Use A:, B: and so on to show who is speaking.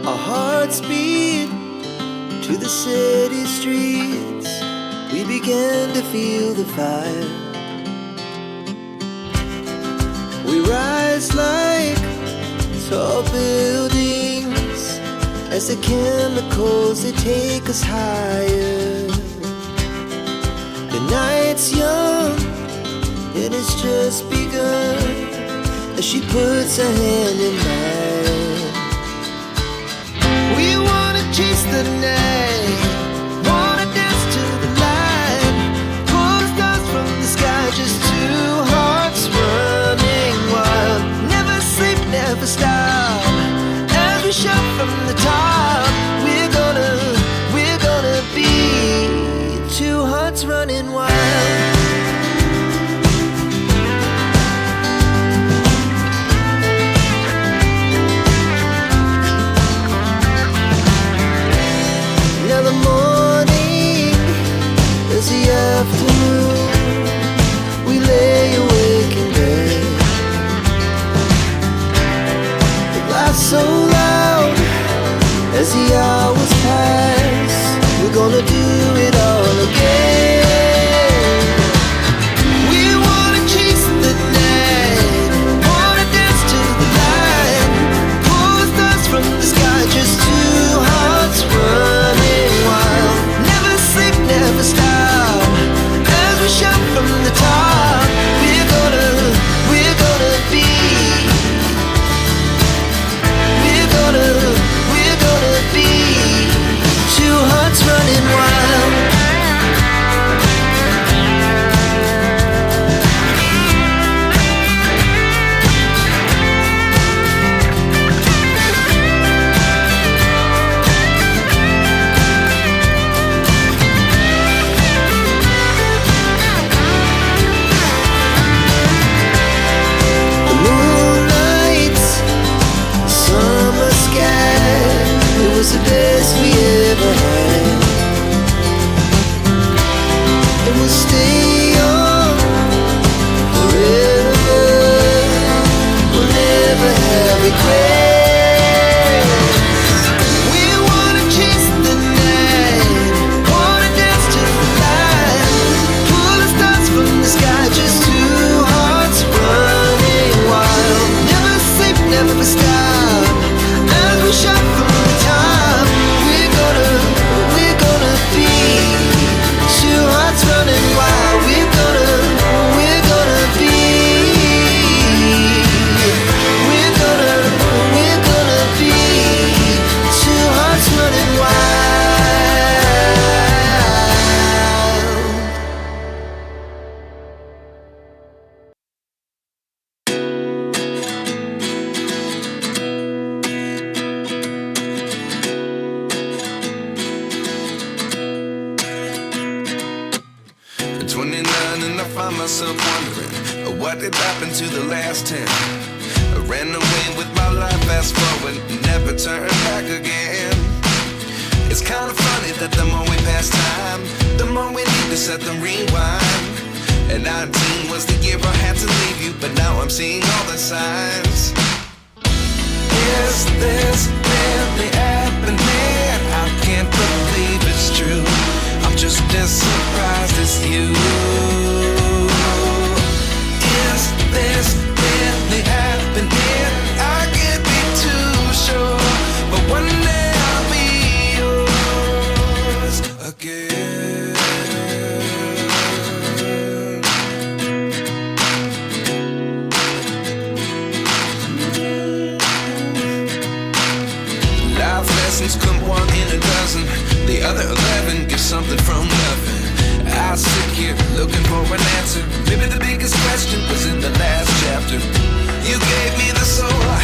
A: Our hearts beat to the city streets. We began to feel the fire. We rise like tall buildings as the chemicals, they take us higher. The night's young, it has just begun, as she puts her hand in mine. We wanna chase the night, wanna dance to the light, pull the stars from the sky, just two hearts running wild. Never sleep, never stop, as we shout from the top. We're gonna be two hearts running wild. Now the morning is the afternoon. We lay awake in bed. The laughs so loud as the hours pass. We're gonna do it all again. We wanna chase the night, wanna dance to the light, pull the stars from the sky, just two hearts running wild. Never sleep, never stop, as we shout from the top. We're gonna be, we're gonna be two hearts running wild. The moonlight, summer sky, it was the best we ever had. And we'll stay on forever. We'll never have regrets. We wanna chase the night, wanna dance to the light, pull the stars from the sky, just two hearts running wild. Never sleep, never stop, as we shout from the top. We're gonna be two hearts running wild. We're gonna be, we're gonna be two hearts running wild.
B: At 29 and I find myself wondering what did happen to the last 10. I ran away with my life, fast forward, never turn back again. It's kind of funny that the more we pass time, the more we need to set them rewind. And 19 was the year I had to leave you, but now I'm seeing all the signs. Is this really happening? I can't believe it's true. I'm just as surprised as you. Is this really happening? I can't be too sure, but one day I'll be yours again. Life lessons come one in a dozen. The other 11 get something from nothing. I sit here looking for an answer. Maybe the biggest question was in the last chapter. You gave me the soul I